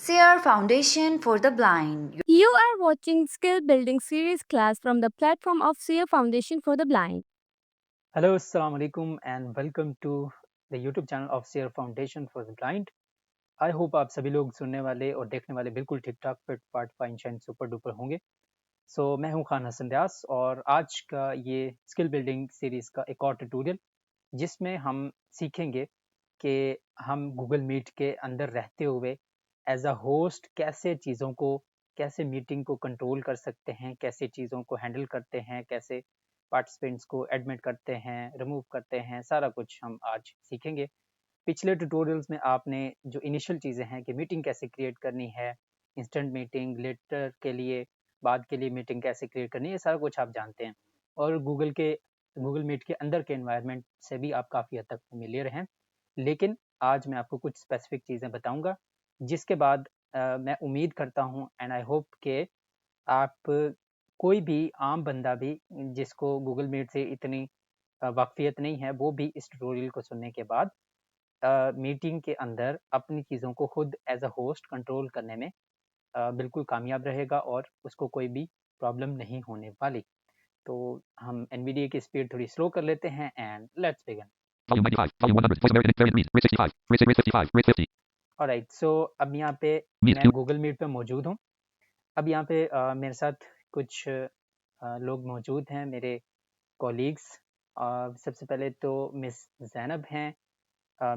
SEER Foundation for the Blind. You are watching Skill Building Series class from the platform of SEER Foundation for the Blind. Hello, Assalamu alaikum, and welcome to the YouTube channel of SEER Foundation for the Blind. I hope आप सभी लोग सुनने वाले और देखने वाले बिल्कुल ठीक ठाक फिट फाट फाइन शाइन सुपर डुपर होंगे। मैं हूं खान हसन रियाज और आज का ये स्किल बिल्डिंग सीरीज का एक और ट्यूटोरियल जिसमें हम सीखेंगे कि हम गूगल मीट के अंदर रहते हुए एज अ होस्ट कैसे मीटिंग को कंट्रोल कर सकते हैं, कैसे चीज़ों को हैंडल करते हैं, कैसे पार्टिसिपेंट्स को एडमिट करते हैं, रिमूव करते हैं, सारा कुछ हम आज सीखेंगे। पिछले ट्यूटोरियल्स में आपने जो इनिशियल चीज़ें हैं कि मीटिंग कैसे क्रिएट करनी है, इंस्टेंट मीटिंग, लेटर के लिए, बाद के लिए मीटिंग कैसे क्रिएट करनी है, ये सारा कुछ आप जानते हैं और गूगल मीट के अंदर के एनवायरनमेंट से भी आप काफ़ी हद तक फेमिलियर हैं। लेकिन आज मैं आपको कुछ स्पेसिफिक चीज़ें बताऊंगा जिसके बाद मैं उम्मीद करता हूं एंड आई होप कि आप कोई भी आम बंदा भी जिसको गूगल मीट से इतनी वाकफियत नहीं है, वो भी इस ट्यूटोरियल को सुनने के बाद मीटिंग के अंदर अपनी चीज़ों को खुद एज अ होस्ट कंट्रोल करने में बिल्कुल कामयाब रहेगा और उसको कोई भी प्रॉब्लम नहीं होने वाली। तो हम एनवीडीए की स्पीड थोड़ी स्लो कर लेते हैं and let's begin. Volume 95, Volume 100, Voice American, Variant Read, Rate 65, Rate 55, Rate 50. Alright, सो अब यहाँ पे Meet मैं 2. गूगल मीट पे मौजूद हूँ। अब यहाँ पे मेरे साथ कुछ लोग मौजूद हैं, मेरे कॉलीग्स। सबसे पहले तो मिस जैनब हैं,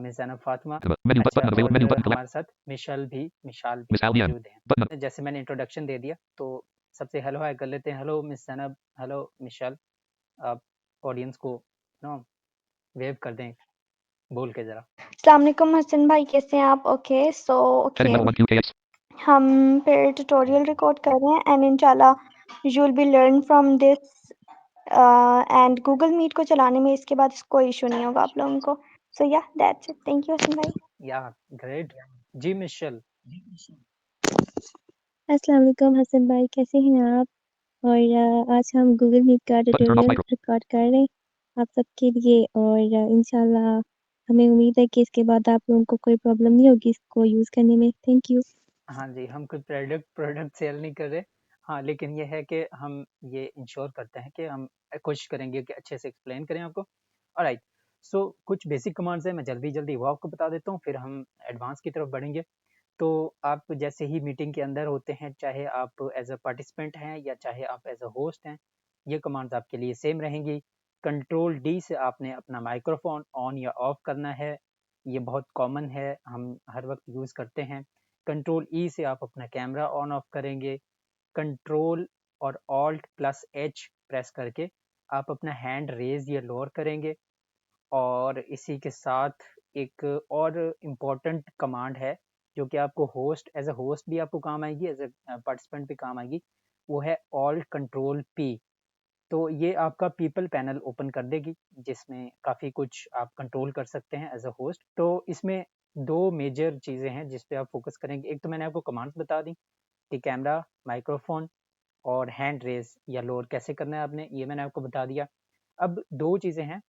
मिस जैनब फातिमा। Menu अच्छा, button available. और Menu button collapse. हमारे साथ मिशाल भी Miss Al DM. मौजूद Button. हैं। जैसे मैंने इंट्रोडक्शन दे दिया तो सबसे हेलो हाय कर लेते हैं। Hello miss Zainab, hello Mishal. आप ऑडियंस को नो वेव कर दें बोल के ज़रा। अस्सलाम वालेकुम हसन भाई, कैसे हैं आप? Okay Heading level 1 QKX. हम फिर ट्यूटोरियल रिकॉर्ड कर रहे हैं एंड इंशाल्लाह you will be learn from this and Google Meet को चलाने में इसके बाद कोई इशू नहीं होगा आप लोगों को। So yeah that's it. Thank you Hasan भाई। Yeah great. जी मिशेल। अस्सलाम वालेकुम हसन भाई, कैसे हैं आप? और आज हम गूगल मीट का Button turn off tutorial micro. Record कर रहे हैं आप सबके लिए और इंशाल्लाह हमें उम्मीद है कि इसके बाद आप लोगों को कोई प्रॉब्लम नहीं होगी इसको यूज़ करने में। Thank you. हाँ जी, हम कोई प्रोडक्ट सेल नहीं कर रहे। हाँ, लेकिन ये है कि हम ये इंश्योर करते हैं कि हम कोशिश करेंगे कि अच्छे से एक्सप्लेन करें आपको। ऑलराइट, सो कुछ बेसिक कमांड्स हैं, मैं जल्दी-जल्दी वो आपको बता देता हूँ, फिर हम एडवांस की तरफ बढ़ेंगे। तो आप जैसे ही मीटिंग के अंदर होते हैं, चाहे आप एज़ अ पार्टिसिपेंट हैं या चाहे आप एज़ अ होस्ट हैं, ये कमांड्स आपके लिए सेम रहेंगी। कंट्रोल डी से आपने अपना माइक्रोफ़ोन ऑन या ऑफ करना है, ये बहुत कॉमन है, हम हर वक़्त यूज़ करते हैं। कंट्रोल ई से आप अपना कैमरा ऑन ऑफ करेंगे। कंट्रोल और ऑल्ट प्लस एच प्रेस करके आप अपना हैंड रेज़ या लोअर करेंगे। और इसी के साथ एक और इम्पोर्टेंट कमांड है जो कि आपको होस्ट एज अ होस्ट भी आपको काम आएगी, एज अ पार्टिसिपेंट भी काम आएगी। वो है ऑल्ट कंट्रोल पी। तो ये आपका पीपल पैनल ओपन कर देगी जिसमें काफ़ी कुछ आप कंट्रोल कर सकते हैं एज अ होस्ट। तो इसमें दो मेजर चीज़ें हैं जिस पे आप फोकस करेंगे। एक तो मैंने आपको कमांड्स बता दी कि कैमरा, माइक्रोफोन और हैंड रेज या लोअर कैसे करना है आपने, ये मैंने आपको बता दिया। अब दो चीज़ें हैं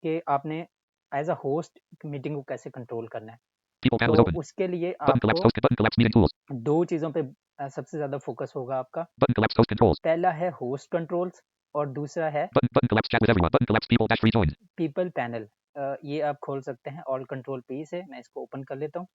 कि आपने एज अ होस्ट मीटिंग को कैसे कंट्रोल करना है। People panel is तो open. उसके लिए Button collapse आपको host. Button collapse meeting tools. दो चीज़ों पे सबसे ज़्यादा फोकस होगा आपका। Button collapse host controls. पहला है होस्ट कंट्रोल्स और दूसरा है Button collapse chat with everyone. Button collapse people dash rejoin. People panel. ये आप खोल सकते हैं ऑल कंट्रोल पी से। मैं इसको ओपन कर लेता हूँ।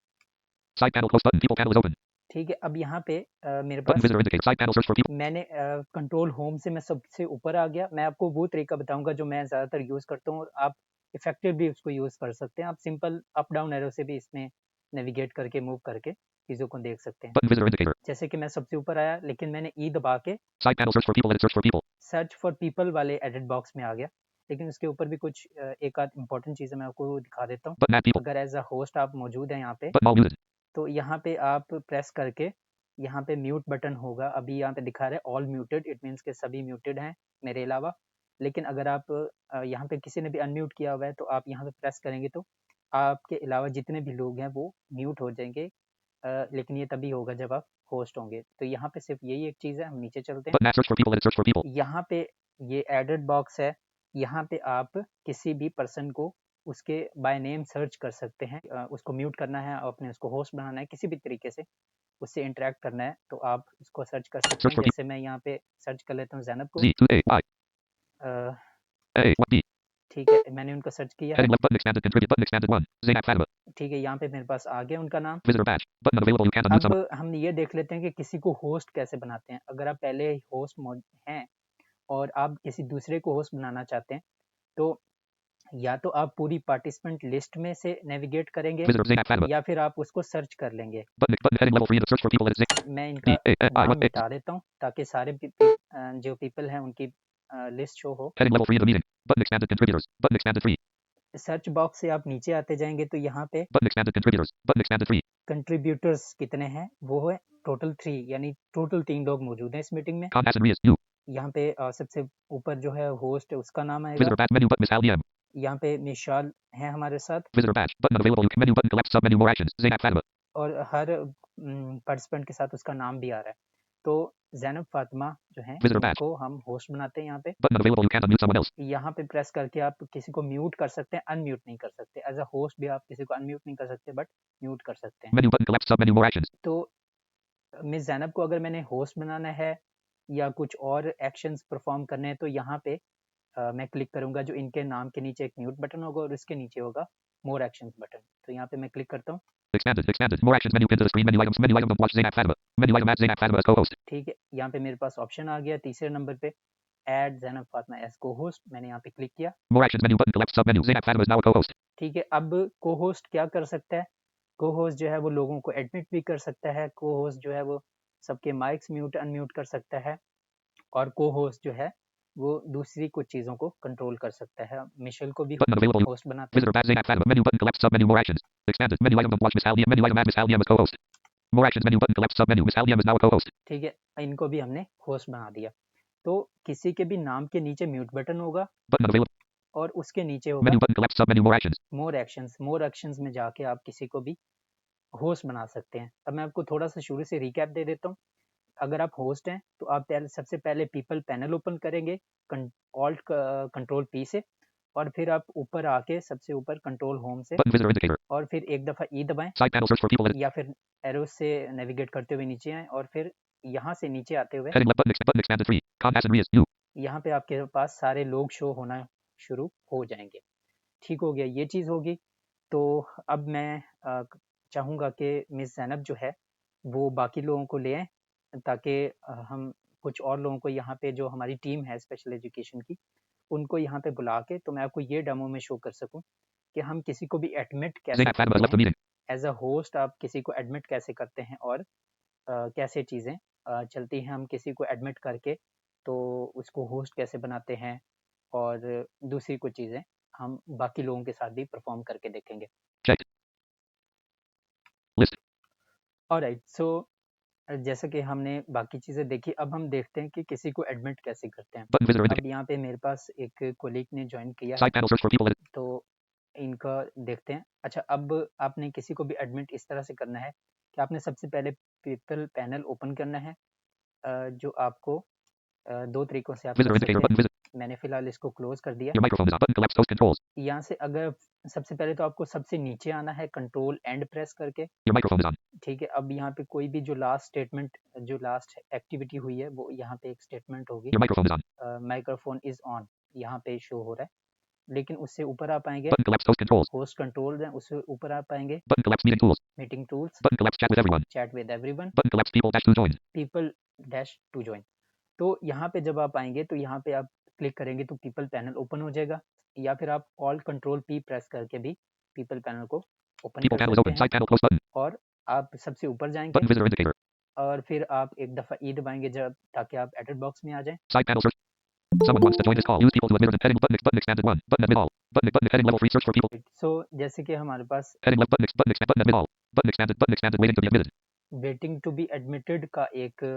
Side panel close button. People panel is open. ठीक है, अब यहाँ पे मेरे Button pass visitor indicate. Side panel search for people. मैंने कंट्रोल होम से मैं सबसे ऊपर आ गया। मैं आपको वो तरीका बताऊंगा जो मैं ज़्यादातर यूज़ करता हूँ और आप इफेक्टिवली उसको यूज़ कर सकते हैं। आप सिंपल अप डाउन एरो से भी इसमें नेविगेट करके मूव करके चीज़ों को देख सकते हैं। Button visitor indicator. जैसे कि मैं सबसे ऊपर आया लेकिन मैंने ई दबा के Side panel search for people. Edit search for people. Search for people वाले एडिट बॉक्स में आ गया। लेकिन उसके ऊपर भी कुछ एक आध इम्पोर्टेंट चीज़ें मैं आपको दिखा देता हूँ। Button add people. अगर एज अ होस्ट आप मौजूद हैं यहाँ पे, Button all muted. तो यहाँ पे आप प्रेस करके यहाँ पे म्यूट बटन होगा। अभी यहाँ पे दिखा रहा है ऑल म्यूटेड, इट मीन्स के सभी म्यूटेड हैं मेरे अलावा। लेकिन अगर आप यहाँ पे किसी ने भी अनम्यूट किया हुआ है तो आप यहाँ पे प्रेस करेंगे तो आपके अलावा जितने भी लोग हैं वो म्यूट हो जाएंगे। लेकिन ये तभी होगा जब आप होस्ट होंगे। तो यहाँ पे सिर्फ यही एक चीज़ है। हम नीचे चलते हैं। Button add search for people. Edit search for people. यहाँ पे ये एडेड बॉक्स है। यहाँ पे आप किसी भी पर्सन को उसके बाय नेम सर्च कर सकते हैं। उसको म्यूट करना है, आपने उसको होस्ट बनाना है किसी भी तरीके से, उससे इंटरेक्ट करना है तो आप उसको सर्च कर सकते Search हैं। for जैसे मैं यहाँ पे सर्च कर लेता हूँ ज़ैनब को। Z 2 A I a, A 1 B. ठीक है, मैंने उनको सर्च किया है। Heading left button expanded contribute button expanded 1. Zainab Fatima. ठीक है, यहाँ पे मेरे पास आ गया उनका नाम। Visitor badge. Button unavailable. You can unmute अब someone. हम ये देख लेते हैं कि किसी को होस्ट कैसे बनाते हैं। अगर आप पहले होस्ट हैं और आप किसी दूसरे को होस्ट बनाना चाहते हैं तो या तो आप पूरी पार्टिसिपेंट लिस्ट में से नेविगेट करेंगे Visitor Zainab Fatima. या फिर आप उसको सर्च कर लेंगे। Button heading level 3 to search for people. Edit Zainab. मैं इनका D A I नाम 1 A. मिटा देता हूँ ताकि सारे जो पीपल हैं उनकी लिस्ट शो हो। Heading level 3 of the meeting. Button expanded contributors. Button expanded 3. Search box से आप नीचे आते जाएंगे तो यहाँ पे Button expanded contributors. Button expanded 3. Contributors कितने हैं वो है टोटल 3, यानी टोटल 3 लोग मौजूद हैं इस मीटिंग में। Con Hassan Rias. You. यहाँ पे सबसे ऊपर जो है होस्ट है उसका नाम आएगा। Visitor badge menu button Miss Al DM. यहाँ पे मिशाल है हमारे साथ Visitor badge. Button unavailable. Menu button collect sub menu more actions. Zainab Fatima. और हर पार्टिसिपेंट के साथ उसका नाम भी आ रहा है। तो ज़ैनब फातिमा जो है Visitor badge. इनको हम होस्ट बनाते हैं। यहाँ पे Button unavailable. You can unmute someone else. यहाँ पे प्रेस करके आप किसी को म्यूट कर सकते हैं, अनम्यूट नहीं कर सकते। एज अ होस्ट भी आप किसी को अनम्यूट नहीं कर सकते बट म्यूट कर सकते हैं। Menu button collect sub menu more actions. तो मिस ज़ैनब को अगर मैंने होस्ट बनाना है या कुछ और एक्शंस परफॉर्म करने हैं तो यहाँ पे मैं क्लिक करूंगा। जो इनके नाम के नीचे एक म्यूट बटन होगा और उसके नीचे होगा मोर एक्शंस बटन। तो यहाँ पे मैं क्लिक करता हूँ। Expanded. Expanded. More actions menu pinned to the screen. Menu items. Menu item. Watch Zainab Fatima. Menu item. Add Zainab Fatima as co-host. ठीक है, यहाँ पे मेरे पास ऑप्शन आ गया तीसरे नंबर पे add Zainab Fatima as co host. मैंने यहाँ पे क्लिक किया। More actions menu button collect sub menu. Zainab Fatima is now a co-host. ठीक है, अब को होस्ट क्या कर सकता है? को होस्ट जो है वो लोगों को एडमिट भी कर सकता है। को होस्ट जो है वो सबके माइक्स म्यूट अनम्यूट कर सकता है और को होस्ट जो है वो दूसरी कुछ चीज़ों को कंट्रोल कर सकता है। मिशेल को भी Button available. होस्ट बनाते हैं। Visitor badge Zainab Fatima. Menu button collect sub menu more actions. Expanded. Menu item. Watch Miss Al DM. Menu item. Add Miss Al DM as co-host. More actions menu button collect sub menu. Miss Al DM is now a co-host. ठीक है, इनको भी हमने host बना दिया। तो किसी के भी नाम के नीचे म्यूट बटन होगा Button unavailable. और उसके नीचे होगा Menu button collect sub menu more actions. मोर एक्शंस। मोर एक्शंस में जाके आप किसी को भी होस्ट बना सकते हैं। अब मैं आपको थोड़ा सा शुरू से रिकैप दे देता हूँ। अगर आप होस्ट हैं तो आप सबसे पहले पीपल पैनल ओपन करेंगे ऑल्ट कंट्रोल पी से और फिर आप ऊपर आके सबसे ऊपर कंट्रोल होम से Button visitor indicator. और फिर एक दफ़ा ई दबाएं Side panel search for people. Edit. या फिर एरोस से नेविगेट करते हुए नीचे आएँ और फिर यहाँ से नीचे आते हुए Heading left button expanded 3. Con Hassan Rias. You. यहाँ पे आपके पास सारे लोग शो होना शुरू हो जाएंगे। ठीक हो गया, ये चीज़ होगी। तो अब मैं चाहूँगा कि मिस ज़ैनब जो है वो बाकी लोगों को ले आएँ ताकि हम कुछ और लोगों को यहाँ पे जो हमारी टीम है स्पेशल एजुकेशन की उनको यहाँ पे बुला के तो मैं आपको ये डेमो में शो कर सकूँ कि हम किसी को भी एडमिट कैसे Zainab Fatima has left करते the हैं। meeting. एज अ होस्ट आप किसी को एडमिट कैसे करते हैं और कैसे चीज़ें चलती हैं। हम किसी को एडमिट करके तो उसको होस्ट कैसे बनाते हैं और दूसरी कुछ चीज़ें हम बाकी लोगों के साथ भी परफॉर्म करके देखेंगे। Checked. List. ऑलराइट, सो जैसे कि हमने बाकी चीज़ें देखी, अब हम देखते हैं कि किसी को एडमिट कैसे करते हैं। Button visitor indicator. अब यहाँ पे मेरे पास एक कोलीग ने ज्वाइन किया है Side panel search for people. Edit. तो इनका देखते हैं। अच्छा, अब आपने किसी को भी एडमिट इस तरह से करना है कि आपने सबसे पहले पीपल पैनल ओपन करना है जो आपको दो तरीकों से आप Visitor कर सकते indicator. Button हैं। visit. मैंने फ़िलहाल इसको क्लोज़ कर दिया। Your microphone is on. Button collapse host controls. यहाँ से अगर सबसे पहले तो आपको सबसे नीचे आना है कंट्रोल एंड प्रेस करके। Your microphone is on. ठीक है, अब यहाँ पे कोई भी जो लास्ट स्टेटमेंट जो लास्ट एक्टिविटी हुई है वो यहाँ पे एक स्टेटमेंट होगी। Your microphone is on. Microphone is on यहाँ पे शो हो रहा है, लेकिन उससे ऊपर आप आएंगे Button collapse host controls. Host control है, उससे ऊपर आप आएंगे Button collapse meeting tools. Meeting tools, Button collapse chat with everyone. Chat with everyone, Button collapse people dash to join. People dash to join. तो यहाँ पे जब आप आएंगे तो यहाँ पे आप क्लिक करेंगे तो पीपल पैनल ओपन हो जाएगा या फिर आप ऑल कंट्रोल पी प्रेस करके भी पीपल पैनल को ओपन People कर panel is सकते open. हैं Side panel close button. और आप सबसे ऊपर जाएंगे Button visitor indicator. और फिर आप एक दफ़ा ई दबाएंगे जब ताकि आप एडिट बॉक्स में आ जाएं। Side panel search. Someone wants to join this call. Use people to admit. Heading button expanded 1. Button admit all. Button heading level 3 search for people. सो जैसे कि हमारे पास Heading left button admit all. Button expanded waiting to be admitted. Waiting to be admitted का एक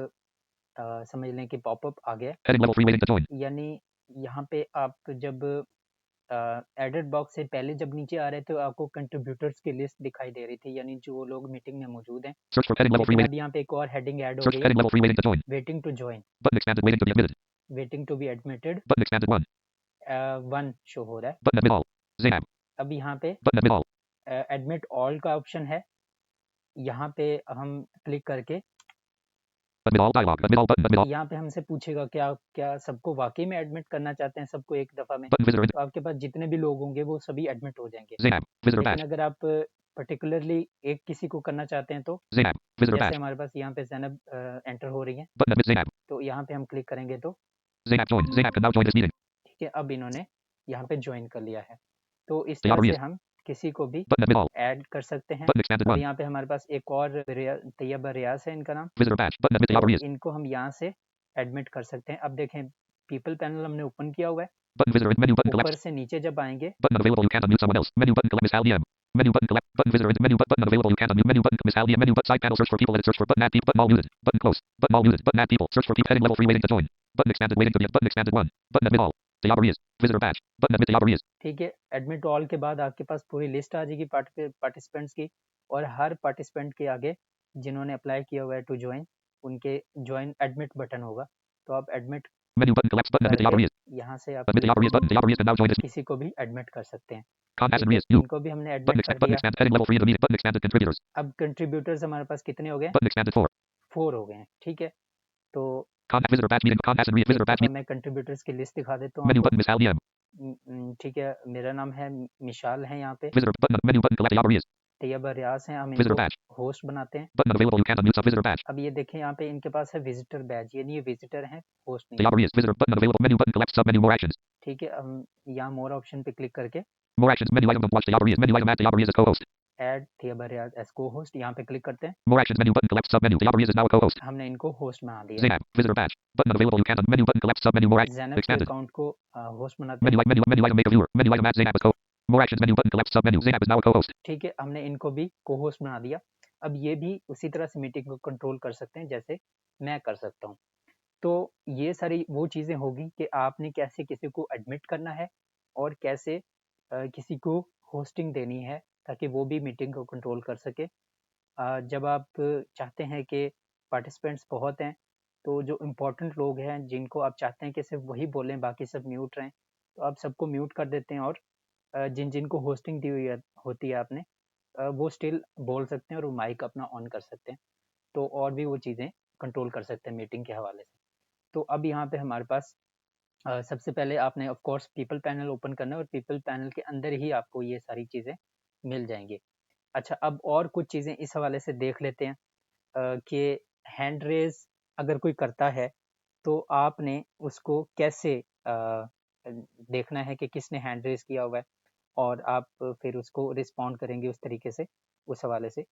समझ लें कि popup आ गया है। Heading level 3 waiting to join. यानी यहाँ पे आप जब एडिट बॉक्स से पहले जब नीचे आ रहे थे तो आपको कंट्रीब्यूटर्स की लिस्ट दिखाई दे रही थी, यानी जो लोग मीटिंग में मौजूद हैं। Search for heading level 3 लेकिन waiting. अब यहाँ पे एक और हेडिंग ऐड हो Search गई heading है, level 3 waiting to join. Waiting to join, Button expanded waiting to be admitted. Waiting to be admitted Button expanded 1. 1 show हो रहा है। Button admit all. Zainab. अब यहाँ पे Button admit all. Admit all का option है यहाँ पे हम क्लिक करके Admit all dialog. Admit all button. Admit all यहाँ पे हमसे पूछेगा कि आप क्या सबको वाकई में एडमिट करना चाहते हैं, सबको एक दफ़ा में? button. Visitor. तो आपके पास जितने भी लोग होंगे वो सभी एडमिट हो जाएंगे। Zainab. Visitor लेकिन badge. अगर आप पर्टिकुलरली एक किसी को करना चाहते हैं तो Zainab. Visitor जैसे badge. हमारे पास यहाँ पे ज़ैनब एंटर हो रही हैं, Button. Admit Zainab. तो यहाँ पे हम क्लिक करेंगे तो Zainab joined. Zainab can now join this meeting. ठीक है, अब इन्होंने यहाँ पे ज्वाइन कर लिया है। तो इस Tayyab तरह से Riaz. हम किसी को भी Button. Admit all. ऐड कर सकते हैं। Button. Expanded अब 1. यहाँ पे हमारे पास एक और तैयब रियाज है इनका नाम, Visitor badge. Button. Admit Tayyab तो Riaz. इनको हम यहाँ से एडमिट कर सकते हैं। अब देखें पीपल पैनल हमने ओपन किया हुआ है, Button. Visitor. Menu button. ऊपर Collapse. से नीचे जब आएंगे Button unavailable. You can't unmute someone else. Menu button. Collapse. Miss Hal DM. Menu button. Collapse. Button. Visitor. Menu button unavailable. You can't unmute. Menu button. Miss Hal DM. Menu button. Side panel. Search for people. Edit. Search for button. Add people. Button all muted. Button close. Button all muted. Button add people. Search for people. Heading level 3 waiting to join. Button expanded waiting to be. Button expanded 1. Button admit all. Tayyab Riaz. Visitor badge. Button admit Tayyab Riaz. ठीक है, admit all के बाद आपके पास पूरी list आ जाएगी participants की, और हर participant के आगे जिन्होंने अप्लाई किया हुआ है टू ज्वाइन, उनके ज्वाइन एडमिट बटन होगा। तो आप admit Menu button. Collapse. Button. Admit Tayyab करके Riaz. यहाँ से आप Admit Tayyab Riaz. Button. Tayyab Riaz can now join this. किसी को भी एडमिट कर सकते हैं। Khan ठीक Hassan है, Riaz. You. इनको भी हमने Button एडमिट कर expand. Button दिया। expand. Heading level 3 in the meeting. Button expanded contributors. अब कंट्रीब्यूटर्स हमारे पास कितने हो गए? Button expanded 4. 4 हो गए हैं। ठीक है, तो Khan visitor badge meeting. Khan Hassan Riaz. एक Visitor badge दफ़ा meeting. मैं कंट्रीब्यूटर्स की लिस्ट दिखा देता हूँ Menu आपको। button. Miss Hal DM. ठीक है, मेरा नाम है मिशाल है यहाँ पे, Visitor button. Menu button. Collapse. Tayyab Riaz. Tayyab रियाज हैं, हम Visitor इनको badge. होस्ट बनाते हैं। Button unavailable. You can't unmute sub visitor badge. अब ये देखें यहाँ पे इनके पास है विजिटर बैज, यानी ये विजिटर हैं, होस्ट नहीं है। Tayyab Riaz. Visitor button unavailable. Menu button. Collapse. Sub menu. More actions. ठीक है, हम यहाँ मोर ऑप्शन पे क्लिक करके More actions. Menu item. Watch Tayyab Riaz. Menu item. Add Tayyab Riaz as co-host. Add Tayyab Riaz as co host यहाँ पे click करते हैं। More actions. Menu button. Collapse. Sub menu. Tayyab Riaz is now a co-host. हमने इनको host बना दिया। Zainab. Visitor badge. Button unavailable. You can't. Menu button. Collapse. Sub menu. More actions. Zainab के Expanded. Account को host बनाते Menu. हैं। Menu item. Make a viewer. Menu item. Add Zainab as co. More actions. Menu button. Collapse. Sub menu. Zainab is now a co-host. ठीक है, हमने इनको भी को होस्ट बना दिया। अब ये भी उसी तरह से मीटिंग को कंट्रोल कर सकते हैं जैसे मैं कर सकता हूँ। तो ये सारी वो चीज़ें होगी कि आपने कैसे किसी को एडमिट करना है और कैसे किसी को होस्टिंग देनी है ताकि वो भी मीटिंग को कंट्रोल कर सके। जब आप चाहते हैं कि पार्टिसिपेंट्स बहुत हैं, तो जो इम्पोर्टेंट लोग हैं जिनको आप चाहते हैं कि सिर्फ वही बोलें बाकी सब म्यूट रहें, तो आप सबको म्यूट कर देते हैं, और जिन जिनको होस्टिंग दी हुई होती है आपने, वो स्टिल बोल सकते हैं और वो माइक अपना ऑन कर सकते हैं। तो और भी वो चीज़ें कंट्रोल कर सकते हैं मीटिंग के हवाले से। तो अब यहाँ पे हमारे पास सबसे पहले आपने of course people panel open करना है, और पीपल पैनल के अंदर ही आपको ये सारी चीज़ें मिल जाएंगी। अच्छा, अब और कुछ चीज़ें इस हवाले से देख लेते हैं कि हैंड रेज अगर कोई करता है तो आपने उसको कैसे देखना है कि किसने हैंड रेज किया हुआ है, और आप फिर उसको रिस्पॉन्ड करेंगे उस तरीके से, उस हवाले से।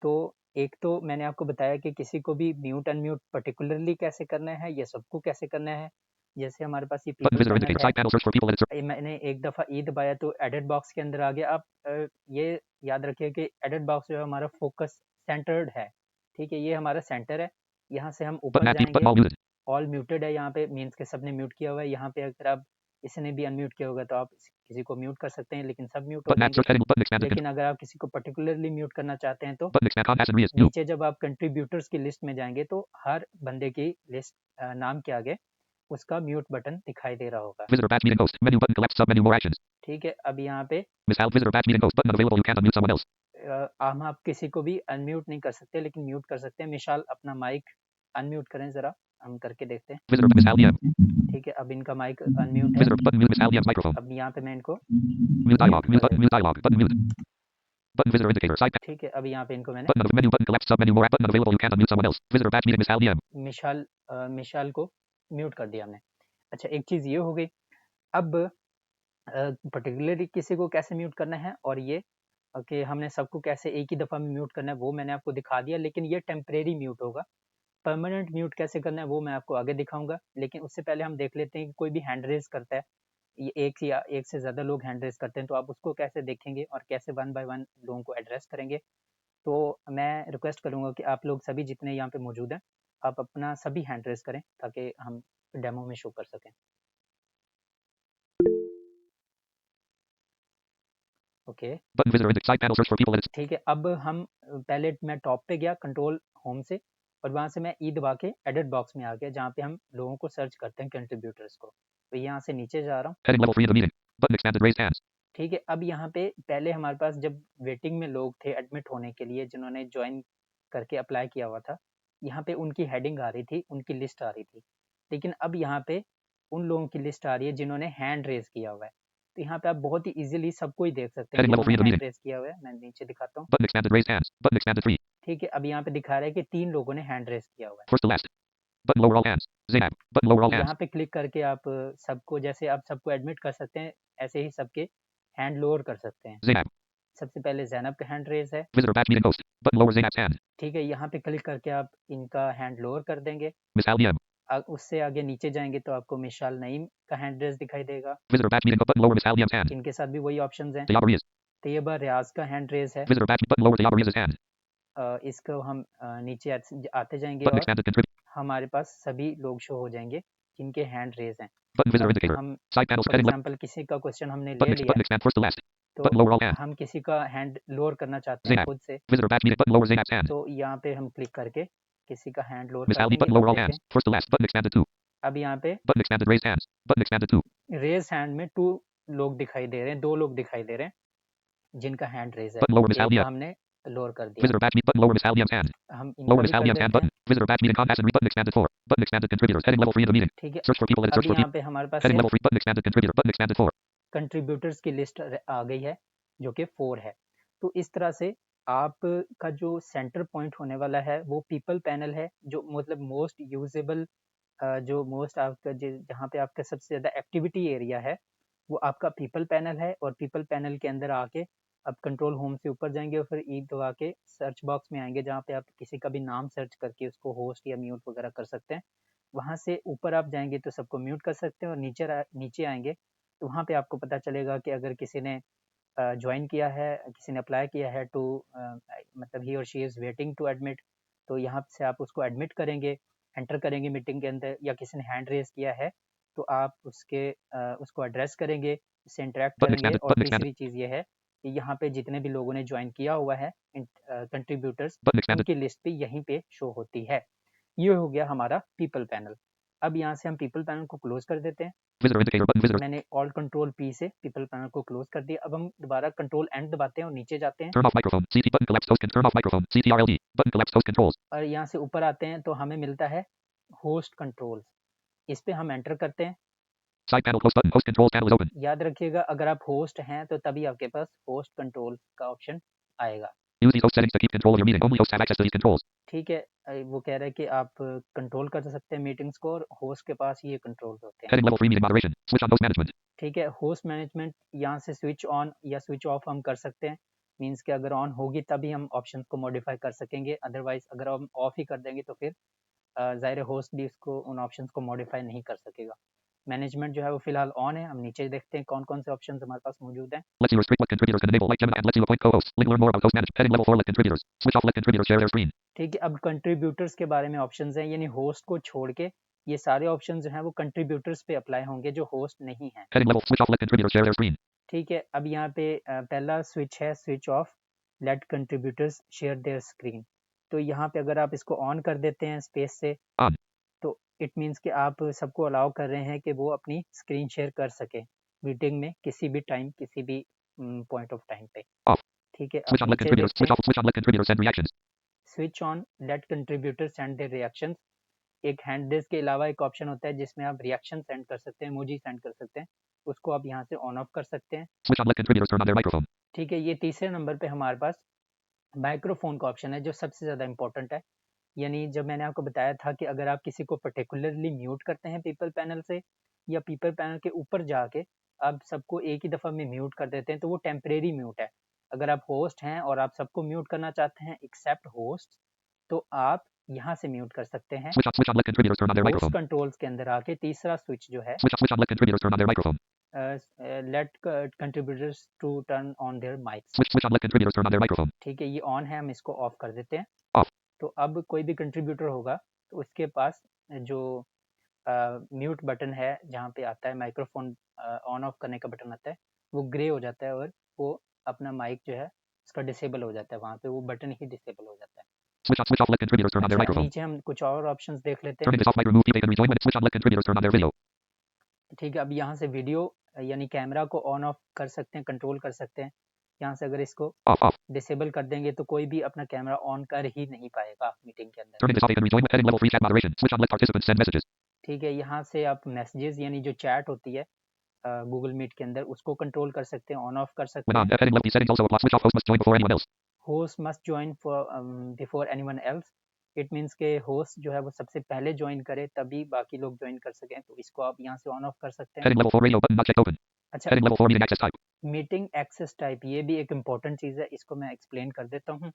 तो एक तो मैंने आपको बताया कि किसी को भी म्यूट अनम्यूट पर्टिकुलरली कैसे करना है या सबको कैसे करना है। जैसे हमारे पास ये Button people visitor indicate. Panel है, Side panel. Search for people. Edit. Search. मैंने एक दफ़ा ई दबाया तो एडिट बॉक्स के अंदर आ गया। आप ये याद रखिए कि एडिट बॉक्स जो है हमारा फोकस सेंटर्ड है। ठीक है, ये हमारा सेंटर है। यहाँ से हम ऊपर Button add people. Button जाएंगे, all muted. ऑल म्यूटेड है यहाँ पे, मीन्स के सबने म्यूट किया हुआ है। यहाँ पे अगर आप इसने भी अनम्यूट किया होगा तो आप किसी को म्यूट कर सकते हैं, लेकिन सब म्यूट हो Button add जाएंगे। search heading. Button expanded. लेकिन अगर आप किसी को पर्टिकुलरली म्यूट करना चाहते हैं तो Button expand. Khan Hassan Riaz. You. नीचे जब आप कंट्रीब्यूटर्स की लिस्ट में जाएंगे तो हर बंदे की लिस्ट नाम के आगे उसका म्यूट बटन दिखाई दे रहा होगा। Visitor badge meeting host. Menu button. Collapse. Sub menu. More actions. ठीक है, अब यहाँ पे Miss Hal visitor badge meeting host. Button unavailable. You can't unmute someone else. हम आप किसी को भी अनम्यूट नहीं कर सकते, लेकिन म्यूट कर सकते हैं। मिशाल अपना माइक अनम्यूट करें ज़रा, हम करके देखते हैं। Visitor Miss Hal DM. ठीक है, अब इनका माइक अनम्यूट है। Visitor button mute. Miss Hal DM's microphone. अब यहाँ पे मैं इनको Mute dialog. Mute button. Mute dialog. Button mute. Button visitor indicator. Side panel. ठीक है, अब यहाँ पे इनको मैंने Button menu button. Collapse. Sub menu. More button unavailable. You can't unmute someone else. Visitor badge meeting. Miss Hal DM. मिशाल को mute कर दिया हमने। अच्छा, एक चीज़ ये हो गई। अब पर्टिकुलरली किसी को कैसे म्यूट करना है और ये कि हमने सबको कैसे एक ही दफ़ा में म्यूट करना है वो मैंने आपको दिखा दिया, लेकिन ये टेम्परेरी म्यूट होगा। परमानेंट म्यूट कैसे करना है वो मैं आपको आगे दिखाऊंगा, लेकिन उससे पहले हम देख लेते हैं कि कोई भी हैंड रेज करता है, ये एक या एक से ज़्यादा लोग हैंड रेज करते हैं, तो आप उसको कैसे देखेंगे और कैसे वन बाय वन लोगों को एड्रेस करेंगे। तो मैं रिक्वेस्ट करूँगा कि आप लोग सभी जितने यहाँ पे मौजूद हैं, आप अपना सभी हैंड रेज करें ताकि हम डेमो में शो कर सकें। Okay, Button visitor indicate. Side panel. Search for people. Edit. ठीक है, अब हम पहले मैं टॉप पे गया कंट्रोल होम से, और वहाँ से मैं ई दबा के एडिट बॉक्स में आ गया जहाँ पे हम लोगों को सर्च करते हैं कंट्रीब्यूटर्स को। तो यहाँ से नीचे जा रहा हूँ। Heading level 3 in the meeting. Button expanded. Raised hands. ठीक है, अब यहाँ पे पहले हमारे पास जब वेटिंग में लोग थे एडमिट होने के लिए जिन्होंने ज्वाइन करके अप्लाई किया हुआ था, यहाँ पे उनकी हेडिंग आ रही थी, उनकी लिस्ट आ रही थी। लेकिन अब यहाँ पे उन लोगों की लिस्ट आ रही है जिन्होंने हैंड रेज किया हुआ है। तो यहाँ पे आप बहुत ही इजीली सबको ही देख सकते हैं Heading level 3 जिन्होंने of the hand meeting. Raise किया हुआ है। मैं नीचे दिखाता हूँ। Button expanded raised hands. Button expanded 3. ठीक है, अब यहाँ पे दिखा रहा है कि 3 लोगों ने हैंड रेज किया हुआ है। First to last. Button lower all hands. Zainab. Button lower all hands. यहाँ पे क्लिक करके आप सबको, जैसे आप सबको एडमिट कर सकते हैं, ऐसे ही सबके हैंड लोअर कर सकते हैं। Zainab. सबसे पहले ज़ैनब का हैंड रेज है। Visitor batch meeting host. Button lower Zainab's hand. ठीक है, यहाँ पे क्लिक करके आप इनका हैंड लोअर कर देंगे। Miss Al DM. उससे आगे नीचे जाएंगे तो आपको मिशाल नईम का हैंड रेज दिखाई देगा। Visitor batch meeting button lower Miss Al DM's hand. इनके साथ भी वही ऑप्शंस हैं। Tayyab Riaz. तैयबा रियाज का हैंड रेज है। Visitor batch button lower Tayyab Riaz's hand. इसको हम नीचे आते जाएंगे Button और expanded contribute. हमारे पास सभी लोग शो हो जाएंगे जिनके हैंड रेज हैं। Button visitor अब indicator. हम Side panels for heading left. Example किसी का क्वेश्चन हमने ले Button लिया button expand first to last. तो Button lower all hands. हम किसी का हैंड लोअर करना चाहते हैं Zainab. खुद से, Visitor batch meeting button lower Zainab's hand. तो यहाँ पे हम क्लिक करके किसी का हैंड लोअर Miss कर Al D देंगे। button lower all अब hands. देखें, First to last. Button expanded 2. अब यहाँ पे Button expanded raised hands. Button expanded 2. Raise hand में 2 लोग दिखाई दे रहे हैं, 2 लोग दिखाई दे रहे हैं जिनका हैंड रेज है। Button lower Miss एक Al का DM. हमने लोअर कर दिया। Visitor batch meet button lower Miss Al DM's hand. हम Lower इनका भी Miss Al कर DM's hand देते button. हैं। Visitor batch meeting contacts and button expanded 4. Button expanded contributors. Heading level 3 of the meeting. ठीक है, Search for people. Edit अब search for यहाँ people. पे हमारे पास Heading सिर्फ level 3 button expanded contributor. Button expanded 4. Contributors की list आ गई है जो कि 4 है। तो इस तरह से आपका जो सेंटर पॉइंट होने वाला है वो पीपल पैनल है, जो मतलब मोस्ट यूजेबल, जो मोस्ट आपका जहाँ पे आपका सबसे ज़्यादा एक्टिविटी एरिया है वो आपका पीपल पैनल है। और पीपल पैनल के अंदर आके आप कंट्रोल होम से ऊपर जाएंगे और फिर ई दबा के सर्च बॉक्स में आएंगे जहाँ पे आप किसी का भी नाम सर्च करके उसको होस्ट या म्यूट वगैरह कर सकते हैं। वहाँ से ऊपर आप जाएंगे तो सबको म्यूट कर सकते हैं और नीचे आएंगे तो वहाँ पे आपको पता चलेगा कि अगर किसी ने ज्वाइन किया है, किसी ने अप्लाई किया है टू मतलब ही और she is waiting to admit, तो यहाँ से आप उसको एडमिट करेंगे, एंटर करेंगे मीटिंग के अंदर। या किसी ने हैंड रेज किया है तो आप उसको एड्रेस करेंगे, उससे इंटरेक्ट Button करेंगे। expanded. और Button expanded. तीसरी चीज़ ये है कि यहाँ पे जितने भी लोगों ने ज्वाइन किया हुआ है कंट्रीब्यूटर्स, Button expanded. उनकी लिस्ट भी यहीं पे शो होती है। ये हो गया हमारा पीपल पैनल। अब यहाँ से हम पीपल पैनल को क्लोज कर देते हैं। Visitor indicator button. Visitor. मैंने ऑल्ट कंट्रोल पी से पीपल पैनल को क्लोज कर दिया। अब हम दोबारा कंट्रोल एंड दबाते हैं और नीचे जाते हैं Turn off microphone. CT button collapse host. Turn off microphone. CTRLD. Button collapse host controls. और यहाँ से ऊपर आते हैं तो हमें मिलता है होस्ट कंट्रोल्स। इस पे हम एंटर करते हैं। Side panel close button. Host controls panel is open. याद रखिएगा अगर आप होस्ट हैं तो तभी आपके पास होस्ट कंट्रोल का ऑप्शन आएगा। Use these host settings to keep control of your meeting. Only hosts have access to these controls. ठीक है, वो कह रहा है कि आप कंट्रोल कर सकते हैं मीटिंग्स को और होस्ट के पास ये कंट्रोल होते हैं। Heading level 3 meeting moderation. Switch on host management. ठीक है, होस्ट मैनेजमेंट यहाँ से स्विच ऑन या स्विच ऑफ हम कर सकते हैं। मींस कि अगर ऑन होगी तभी हम ऑप्शन को मॉडिफाई कर सकेंगे, अदरवाइज अगर हम ऑफ ही कर देंगे तो फिर ज़ाहिर होस्ट भी इसको उन ऑप्शंस को मॉडिफाई नहीं कर सकेगा। मैनेजमेंट जो है वो फिलहाल ऑन है। हम नीचे देखते हैं कौन कौन से ऑप्शन हमारे पास मौजूद हैं। Lets you restrict what contributors can enable. Like Gemini and lets you appoint co-hosts. Link learn more about host management. Heading level 4 let contributors. Switch off let contributors share their screen. ठीक है, अब contributors के बारे में options हैं, यानी host को छोड़ के ये सारे ऑप्शन जो हैं वो कंट्रीब्यूटर्स पे अप्लाई होंगे जो होस्ट नहीं हैं। Heading level switch off let contributors share their screen. ठीक है, अब यहाँ पे पहला स्विच है switch off let contributors share their screen. तो यहाँ पे अगर आप इसको ऑन कर देते हैं स्पेस से On. तो इट मीन्स कि आप सबको अलाउ कर रहे हैं कि वो अपनी स्क्रीन शेयर कर सके मीटिंग में किसी भी टाइम, किसी भी पॉइंट ऑफ टाइम पे। Off. ठीक है, Switch अब on let नीचे contributors. देखते Switch हैं off. Switch on let contributors send reactions. Switch on let contributors send their reactions. एक हैंड रेज के अलावा एक ऑप्शन होता है जिसमें आप रिएक्शन सेंड कर सकते हैं, इमोजी सेंड कर सकते हैं, उसको आप यहाँ से ऑन ऑफ कर सकते हैं। Switch on let contributors turn on their microphone. ठीक है, ये तीसरे नंबर पे हमारे पास माइक्रोफोन का ऑप्शन है जो सबसे ज़्यादा इंपॉर्टेंट है। यानी जब मैंने आपको बताया था कि अगर आप किसी को पर्टिकुलरली म्यूट करते हैं पीपल पैनल से या पीपल पैनल के ऊपर जाके आप सबको एक ही दफ़ा में म्यूट कर देते हैं तो वो टेम्परेरी म्यूट है। अगर आप होस्ट हैं और आप सबको म्यूट करना चाहते हैं एक्सेप्ट होस्ट तो आप यहाँ से म्यूट कर सकते हैं। Switch on let contributors turn on their host microphone. Controls के अंदर आके तीसरा स्विच जो है Switch on let contributors turn on their microphone. Let contributors to turn on their mics. Switch on let contributors turn on their microphone. ठीक है, ये on है, हम इसको ऑफ कर देते हैं। Off. तो अब कोई भी कंट्रीब्यूटर होगा तो उसके पास जो म्यूट बटन है जहाँ पे आता है माइक्रोफोन ऑन ऑफ करने का बटन आता है वो ग्रे हो जाता है और वो अपना माइक जो है उसका डिसेबल हो जाता है, वहाँ पे वो बटन ही डिसेबल हो जाता है। Switch off let contributors turn on their अच्छा, microphone. नीचे हम कुछ और ऑप्शंस देख लेते हैं। Turning this off might remove people they can rejoin when switch on let contributors turn on their video. ठीक है, अब यहाँ से वीडियो यानी कैमरा को ऑन ऑफ कर सकते हैं, कंट्रोल कर सकते हैं। यहाँ से अगर इसको Off. डिसेबल कर देंगे तो कोई भी अपना कैमरा ऑन कर ही नहीं पाएगा मीटिंग के अंदर। Turning this off and rejoin with heading level 3 chat moderation. Switch on let participants send messages. ठीक है, यहाँ से आप मैसेजेस यानी जो चैट होती है गूगल मीट के अंदर उसको कंट्रोल कर सकते हैं, ऑन ऑफ कर सकते When हैं। on, F heading level, these settings also apply. Switch off, host must join before anyone else. Host must join before anyone else. It means के होस्ट जो है वो सबसे पहले ज्वाइन करे तभी बाकी लोग ज्वाइन कर सकें, तो इसको आप यहाँ से ऑन ऑफ कर सकते हैं। Heading level 4 radio button not checked open. अच्छा, Heading level 4 meeting access type. Meeting access type ये भी एक इम्पोर्टेंट चीज़ है, इसको मैं एक्सप्लेन कर देता हूँ।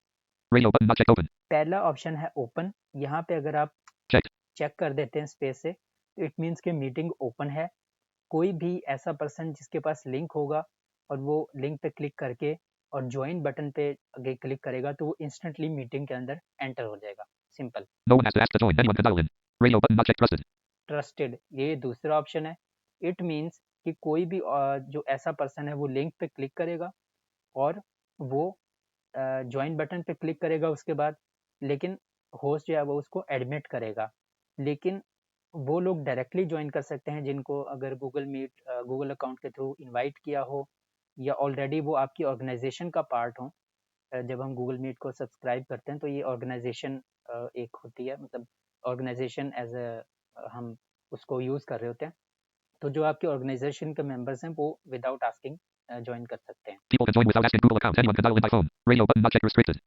Radio button not checked open. पहला ऑप्शन है ओपन, यहाँ पे अगर आप Checked. चेक कर देते हैं स्पेस से तो इट मीन्स के मीटिंग ओपन है। कोई भी ऐसा पर्सन जिसके पास लिंक होगा और वो लिंक पे क्लिक करके और ज्वाइन बटन पे आगे क्लिक करेगा तो वो इंस्टेंटली मीटिंग के अंदर एंटर हो जाएगा। Simple. No one has to ask to join. Anyone can dial in. Radio button not checked trusted. Trusted ये दूसरा ऑप्शन है। इट मीन्स कि कोई भी जो ऐसा पर्सन है वो लिंक पे क्लिक करेगा और वो ज्वाइन बटन पे क्लिक करेगा उसके बाद, लेकिन होस्ट जो है वो उसको एडमिट करेगा। लेकिन वो लोग डायरेक्टली ज्वाइन कर सकते हैं जिनको अगर गूगल मीट गूगल अकाउंट के थ्रू इनवाइट किया हो या ऑलरेडी वो आपकी ऑर्गेनाइजेशन का पार्ट हो। जब हम गूगल मीट को सब्सक्राइब करते हैं तो ये ऑर्गेनाइजेशन एक होती है, मतलब ऑर्गेनाइजेशन एज अ हम उसको यूज़ कर रहे होते हैं। तो जो आपके ऑर्गेनाइजेशन के मेंबर्स हैं वो विदाउट आस्किंग ज्वाइन कर सकते हैं। People can join without asking Google account. Anyone can dial in by phone. Radio button not checked restricted.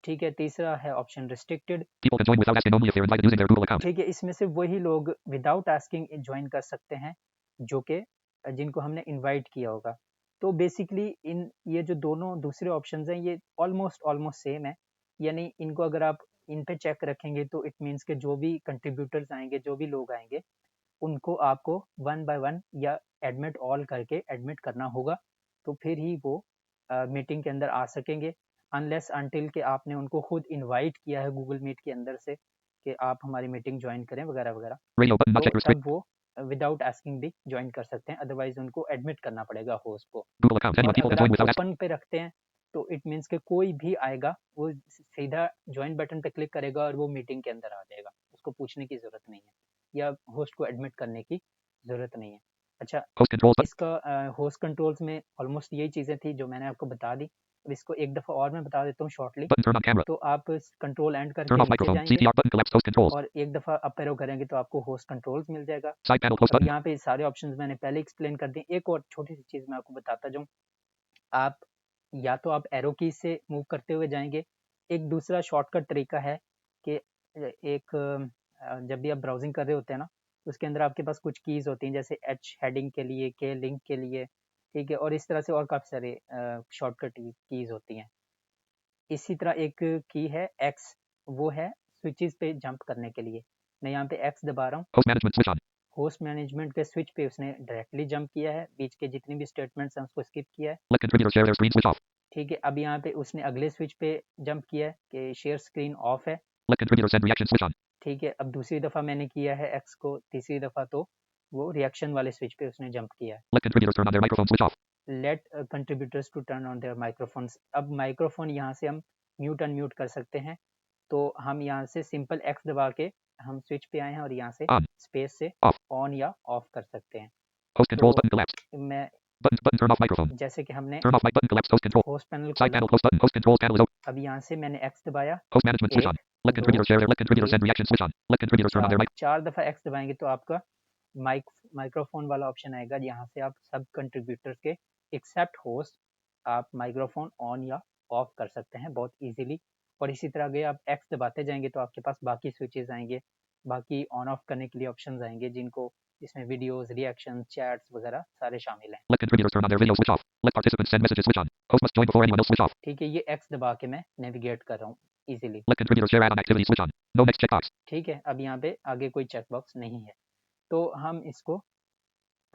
ठीक है, तीसरा है option restricted. People can join without asking only if they're invited using their Google account. ठीक है, इसमें से वही लोग विदाउट आस्किंग ज्वाइन कर सकते हैं जो कि जिनको हमने इनवाइट किया होगा। तो बेसिकली इन ये जो दोनों दूसरे ऑप्शंस हैं ये ऑलमोस्ट सेम है, यानी इनको अगर आप इन पे चेक रखेंगे तो इट मीन्स के जो भी कंट्रीब्यूटर्स आएंगे, जो भी लोग आएंगे, उनको आपको वन बाय वन या एडमिट ऑल करके एडमिट करना होगा, तो फिर ही वो मीटिंग के अंदर आ सकेंगे। अनलेस अनटिल के आपने उनको खुद इनवाइट किया है गूगल मीट के अंदर से कि आप हमारी मीटिंग ज्वाइन करें वगैरह वगैरह, Radio button not तो checked restricted. तब वो विदाउट आस्किंग भी ज्वाइन कर सकते हैं, अदरवाइज उनको एडमिट करना पड़ेगा होस्ट को। Google account. Anyone. और People can अगर join आप without asking. ओपन पे रखते हैं तो इट मीन्स कि कोई भी आएगा वो सीधा ज्वाइन बटन पे क्लिक करेगा और वो मीटिंग के अंदर आ जाएगा, उसको पूछने की ज़रूरत नहीं है या होस्ट को एडमिट करने की ज़रूरत नहीं है। अच्छा, Host controls button. इसका होस्ट कंट्रोल्स में ऑलमोस्ट यही चीज़ें थी जो मैंने आपको बता दी। अब इसको एक दफ़ा और मैं बता देता हूँ shortly. Button turn on camera. तो आप कंट्रोल एंड Turn करके off नीचे microphone. जाएंगे CTR button collapsed host controls. और एक दफ़ा अप एरो करेंगे तो आपको होस्ट कंट्रोल्स मिल जाएगा। Side panel close अब button. यहाँ पे सारे ऑप्शंस मैंने पहले एक्सप्लेन कर दिए। एक और छोटी सी चीज़ मैं आपको बताता जाऊँ। आप या तो आप एरो की से मूव करते हुए जाएंगे। एक दूसरा शॉर्टकट तरीका है कि जब भी आप ब्राउजिंग कर रहे होते हैं ना, उसके अंदर आपके पास कुछ कीज़ होती हैं, जैसे एच हेडिंग के लिए, के लिंक के लिए, ठीक है, और इस तरह से और काफ़ी सारे शॉर्टकट कीज़ होती हैं। इसी तरह एक की है एक्स, वो है स्विचेस पे जंप करने के लिए। मैं यहाँ पे एक्स दबा रहा हूँ, Host management switch on. Host management के स्विच पे उसने डायरेक्टली जंप किया है, बीच के जितनी भी स्टेटमेंट्स हैं उसको स्किप किया है। Let contributors share their screen switch off. ठीक है, अब यहाँ पे उसने अगले स्विच पे जंप किया है कि शेयर स्क्रीन ऑफ है। Let contributors send reaction switch on. ठीक है, अब दूसरी दफ़ा मैंने किया है एक्स को, तीसरी दफ़ा तो वो रिएक्शन वाले स्विच पे उसने जंप किया है। Let contributors turn on their microphone switch off. Let contributors to turn on their microphones. अब माइक्रोफोन यहाँ से हम म्यूट अनम्यूट कर सकते हैं, तो हम यहाँ से सिंपल एक्स दबा के हम स्विच पे आए हैं और यहाँ से On. स्पेस से Off. ऑन या ऑफ कर सकते हैं। Host controls तो button collapsed. मैं Button turn off microphone. जैसे कि हमने Turn off mic button collapsed host control. Host panel Side खोला, panel close button. Host controls panel is open. अब यहाँ से मैंने एक्स दबाया, Host management switch on. Let 1 2 contributors share their. Let contributors 3 send reaction switch on. Let contributors turn on their 4 mic. 4 दफ़ा x दबाएंगे तो आपका माइक्रोफोन वाला ऑप्शन आएगा, यहाँ से आप सब कंट्रीब्यूटर्स के एक्सेप्ट होस्ट आप माइक्रोफोन ऑन या ऑफ कर सकते हैं बहुत इजीली। और इसी तरह अगर आप एक्स दबाते जाएंगे तो आपके पास बाकी स्विचेस आएंगे, बाकी ऑन ऑफ करने के लिए ऑप्शंस आएंगे, जिसमें वीडियोस, रिएक्शन, चैट्स वगैरह सारे शामिल हैं। Let contributors turn on their video switch off. Let participants send messages switch on. Host must join before anyone else switch off. ठीक है, ये एक्स दबा के मैं नेविगेट कर रहा हूँ easily. Let contributors share add-on activity switch on. No next checkbox. ठीक है, अब यहाँ पे आगे कोई चेकबॉक्स नहीं है, तो हम इसको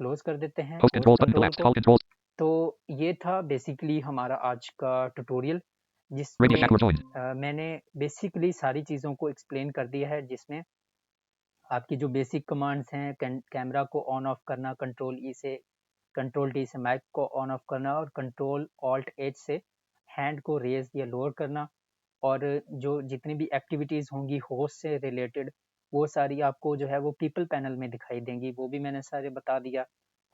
क्लोज कर देते हैं Host host controls button control collapsed. को। Call controls. तो ये था बेसिकली हमारा आज का ट्यूटोरियल, Radio जिसमें chat were joined. मैंने बेसिकली सारी चीज़ों को एक्सप्लेन कर दिया है, जिसमें आपकी जो बेसिक कमांड्स हैं, कैमरा को ऑन ऑफ करना, कंट्रोल टी से माइक को ऑन ऑफ करना, और कंट्रोल ऑल्ट एच से हैंड को रेज या लोअर करना, और जो जितनी भी एक्टिविटीज़ होंगी होस्ट से रिलेटेड वो सारी आपको जो है वो पीपल पैनल में दिखाई देंगी, वो भी मैंने सारे बता दिया।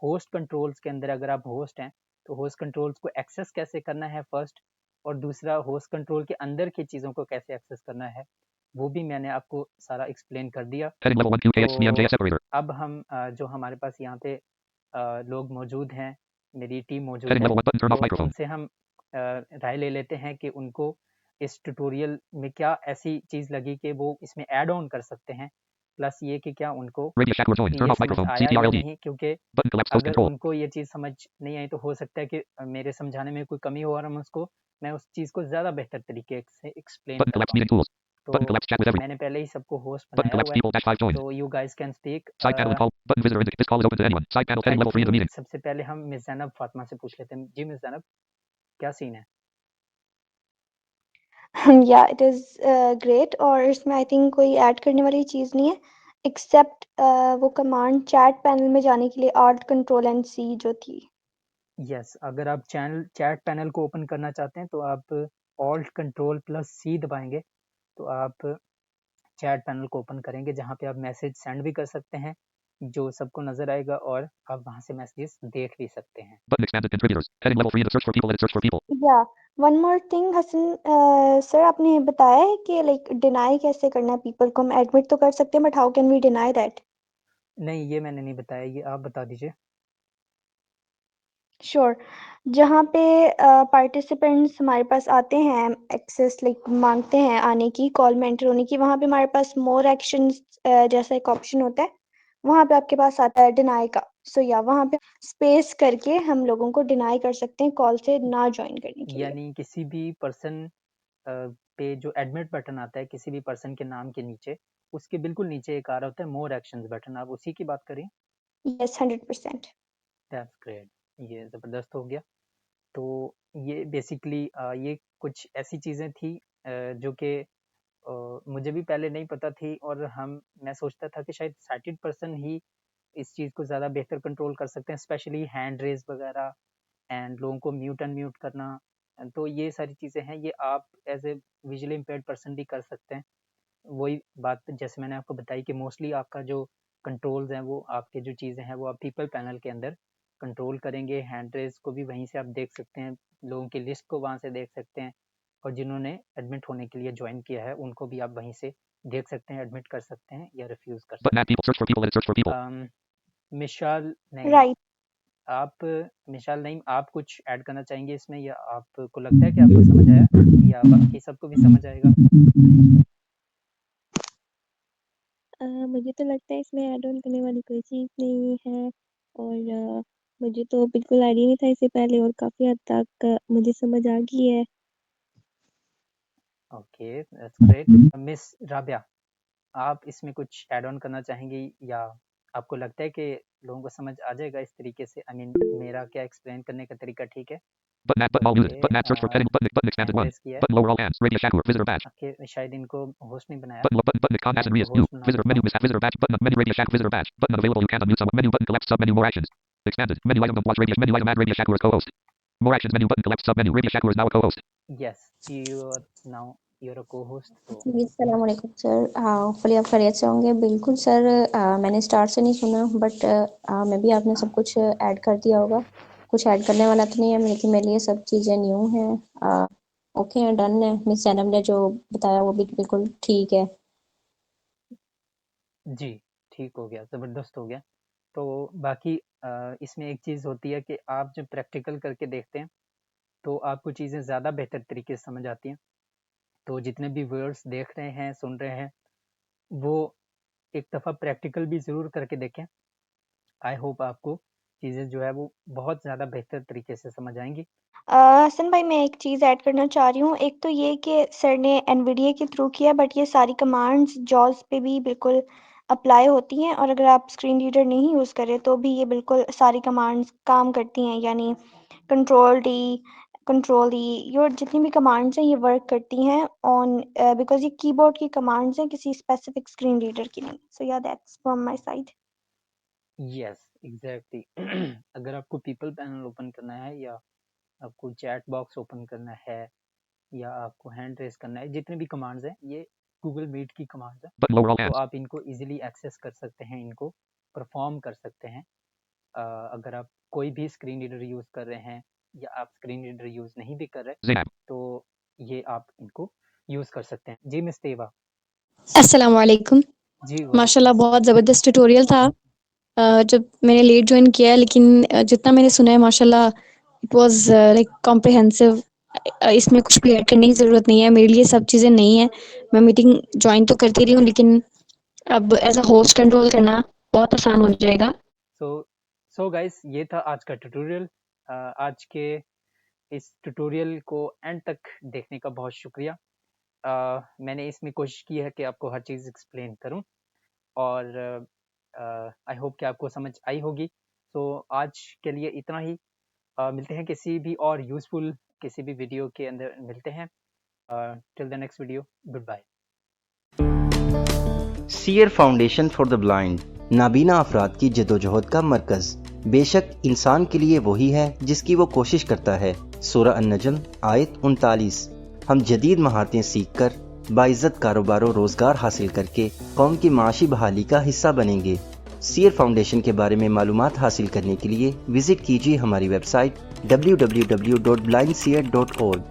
होस्ट कंट्रोल्स के अंदर अगर आप होस्ट हैं तो होस्ट कंट्रोल्स को एक्सेस कैसे करना है फर्स्ट, और दूसरा होस्ट कंट्रोल के अंदर की चीज़ों को कैसे एक्सेस करना है वो भी मैंने आपको सारा एक्सप्लेन कर दिया। Heading level 1 QKHCMJ तो separator. अब हम जो हमारे पास यहाँ पे लोग मौजूद हैं, मेरी टीम मौजूद Heading है, level 1 button turn off तो microphone. उनसे हम राय ले लेते हैं कि उनको इस ट्यूटोरियल में क्या ऐसी चीज़ लगी कि वो इसमें ऐड ऑन कर सकते हैं, प्लस ये कि क्या उनको Radio Shakur joined. Turn ये off समझ microphone. आया या CTRLD. नहीं, क्योंकि Button collapse host अगर control. उनको ये चीज़ समझ नहीं आई तो हो सकता है कि मेरे समझाने में कोई कमी हो और मैं उस चीज़ को ज़्यादा बेहतर तरीके से एक्सप्लेन Button कर collapse पाऊँ। meeting tools. Button तो collapse chat with every. मैंने पहले ही सबको होस्ट Button बनाया collapse हुआ है, people dash 5 joined. तो you guys can speak. Side panel call. Button visitor indicates this call is open to anyone. Side panel heading I level 3 in the think meeting. सबसे पहले हम miss Zainab Fatima से पूछ लेते हैं। जी मिस ज़ैनब, क्या सीन है? या इट इज़ ग्रेट, और इसमें आई थिंक कोई ऐड करने वाली चीज़ नहीं है एक्सेप्ट वो कमांड चैट पैनल में जाने के लिए Alt Control and C जो थी। यस, अगर आप चैट पैनल को ओपन करना चाहते हैं तो आप ऑल्ट कंट्रोल प्लस सी दबाएंगे तो आप चैट पैनल को ओपन करेंगे, जहाँ पे आप मैसेज सेंड भी कर सकते हैं जो सबको नजर आएगा, और आप वहां से मैसेजेस देख भी सकते हैं। Button expanded contributors. Heading level 3 in the search for people. Edit search for people. Yeah one more thing Hasan sir, आपने बताया है कि लाइक डिनाई कैसे करना है पीपल को। हम एडमिट तो कर सकते हैं but how can we deny that? नहीं, ये मैंने नहीं बताया, ये आप बता दीजिए। श्योर। जहाँ पे पार्टिसिपेंट्स हमारे पास आते हैं, एक्सेस लाइक मांगते हैं आने की, कॉल में एंटर होने की, वहाँ पे हमारे पास मोर एक्शंस जैसा एक ऑप्शन होता है, वहाँ पे आपके पास आता है डिनाई का। सो या वहाँ पे स्पेस करके हम लोगों को डिनाई कर सकते हैं कॉल से ना ज्वाइन करने के लिए। यानी किसी भी पर्सन पे जो एडमिट बटन आता है किसी भी पर्सन के नाम के नीचे, उसके बिल्कुल नीचे एक आ रहा होता है मोर एक्शंस बटन, आप उसी की बात करें। यस 100%। दैट्स ग्रेट, ये ज़बरदस्त हो गया। तो ये बेसिकली ये कुछ ऐसी चीज़ें थी जो कि मुझे भी पहले नहीं पता थी, और मैं सोचता था कि शायद साइटेड पर्सन ही इस चीज़ को ज़्यादा बेहतर कंट्रोल कर सकते हैं, स्पेशली हैंड रेज वगैरह एंड लोगों को म्यूट अनम्यूट करना। तो ये सारी चीज़ें हैं, ये आप as a visually impaired person भी कर सकते हैं। वही बात जैसे मैंने आपको बताई कि मोस्टली आपका जो कंट्रोल्स हैं वो आपके जो चीज़ें हैं वो आप पीपल पैनल के अंदर कंट्रोल करेंगे। हैंड रेज को भी वहीं से आप देख सकते हैं, लोगों की लिस्ट को वहाँ से देख सकते हैं, और जिन्होंने एडमिट होने के लिए ज्वाइन किया है उनको भी आप वहीं से देख सकते हैं, एडमिट कर सकते हैं या रिफ्यूज़ कर Button add सकते people. Search for people. Edit search for people. हैं। मिशाल नहीं, राइट। आप मिशाल नहीं, आप कुछ ऐड करना चाहेंगे इसमें, या आपको लगता है कि आपको समझ आया या बाकी सबको भी समझ आएगा? मुझे तो लगता है इसमें ऐड ऑन करने वाली कोई चीज़ नहीं है, और मुझे तो बिल्कुल आइडिया नहीं था इससे पहले, और काफ़ी हद तक मुझे समझ आ गई है। Okay, that's great. Miss Rabia, आप इसमें कुछ ऐड ऑन करना चाहेंगी, या आपको लगता है कि लोगों को समझ आ जाएगा इस तरीके से? आई मीन मेरा क्या एक्सप्लेन करने का तरीका ठीक है? Button add. Button all muted. Okay, Button add search for heading. Button expanded hand 1. Raise किया है। Button lower all hands. Radio Shakur. Visitor badge. Okay, शायद इनको होस्ट नहीं बनाया, Button con मैं as in इनको Rias. New. होस्ट बना Visitor देता menu हूँ। miss visitor badge. Button menu Radio Shakur. Visitor badge. Button unavailable. You can't unmute someone. Menu button collapse submenu. More actions. Expanded. Menu item watch radio. Menu item add Radio Shakur as co-host. More actions menu button collapse submenu. Radio Shakur is now a co-host. Yes, you're a co-host, तो जी अस्सलाम वालेकुम sir. Hopefully आप खैरियत से होंगे। बिल्कुल sir, मैंने start से नहीं सुना, बट मे बी आपने सब कुछ ऐड कर दिया होगा। कुछ ऐड करने वाला तो नहीं है, लेकिन मेरे लिए सब चीज़ें न्यू हैं। ओके है, डन है। मिस जैनब ने जो बताया वो भी बिल्कुल ठीक है। जी ठीक हो गया, ज़बरदस्त हो गया। तो बाकी इसमें एक चीज़ होती है कि आप जब प्रैक्टिकल करके देखते हैं तो आपको चीज़ें ज़्यादा बेहतर तरीके से समझ आती हैं। तो जितने भी व्यूअर्स देख रहे हैं, सुन रहे हैं, वो एक दफ़ा प्रैक्टिकल भी ज़रूर करके देखें। आई होप आपको चीज़ें जो है वो बहुत ज़्यादा बेहतर तरीके से समझ आएंगी। हसन भाई, मैं एक चीज़ ऐड करना चाह रही हूँ। एक तो ये कि सर ने एनवीडिए के थ्रू किया, बट ये सारी कमांड्स जॉज पे भी बिल्कुल अप्लाई होती हैं, और अगर आप स्क्रीन रीडर नहीं यूज़ करें तो भी ये बिल्कुल सारी कमांड्स काम करती हैं। यानी कंट्रोल डी योर जितनी भी कमांड्स हैं ये वर्क करती हैं ऑन, बिकॉज ये कीबोर्ड की कमांड्स हैं, किसी स्पेसिफिक स्क्रीन रीडर की नहीं। सो yeah that's from my side. Yes exactly. अगर आपको पीपल पैनल ओपन करना है, या आपको चैट बॉक्स ओपन करना है, या आपको हैंड रेस करना है, जितने भी कमांड्स हैं ये गूगल मीट की कमांड्स हैं, Button lower all तो hands. आप इनको इजीली एक्सेस कर सकते हैं, इनको परफॉर्म कर सकते हैं। अगर आप कोई भी स्क्रीन रीडर यूज़ कर रहे हैं या आप स्क्रीन रीडर यूज़ नहीं भी कर रहे Zainab. तो ये आप इनको यूज़ कर सकते हैं। जी मिस तेवा। अस्सलाम वालेकुम। जी वालेकुम माशाल्लाह अस्सलाम। बहुत ज़बरदस्त ट्यूटोरियल था। जब मैंने लेट जॉइन किया है लेकिन जितना मैंने सुना है माशाल्लाह इट वाज़ लाइक कॉम्प्रिहेंसिव। इसमें कुछ भी ऐड करने की ज़रूरत नहीं है, मेरे लिए सब चीज़ें नई हैं। मैं मीटिंग जॉइन तो करती रही हूँ लेकिन अब एज़ अ होस्ट कंट्रोल करना बहुत आसान हो जाएगा। सो गाइस ये था आज का ट्यूटोरियल। आज के इस ट्यूटोरियल को एंड तक देखने का बहुत शुक्रिया। मैंने इसमें कोशिश की है कि आपको हर चीज़ एक्सप्लेन करूं और आई होप कि आपको समझ आई होगी। तो आज के लिए इतना ही। मिलते हैं किसी भी और यूज़फुल किसी भी वीडियो के अंदर मिलते हैं। Till the next video, good bye. सीयर फाउंडेशन फॉर द ब्लाइंड नाबीना अफराद की जदोजहद का मरकज़। बेशक इंसान के लिए वही है जिसकी वो कोशिश करता है। सूरह अन-नजम आयत 39। हम जदीद महारतें सीख कर बाइज़्ज़त कारोबार और रोज़गार हासिल करके कौम की माशी बहाली का हिस्सा बनेंगे। सीयर फाउंडेशन के बारे में मालूमात हासिल करने के लिए विज़िट कीजिए हमारी वेबसाइट www.blindseer.org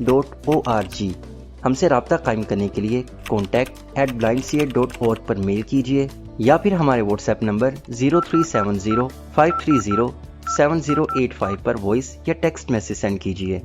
blindseer.org। हमसे रब्ता कायम करने के लिए contact@blindseer.org पर मेल कीजिए या फिर हमारे व्हाट्सएप नंबर 0370 530 7085 पर वॉइस या टेक्स्ट मैसेज सेंड कीजिए।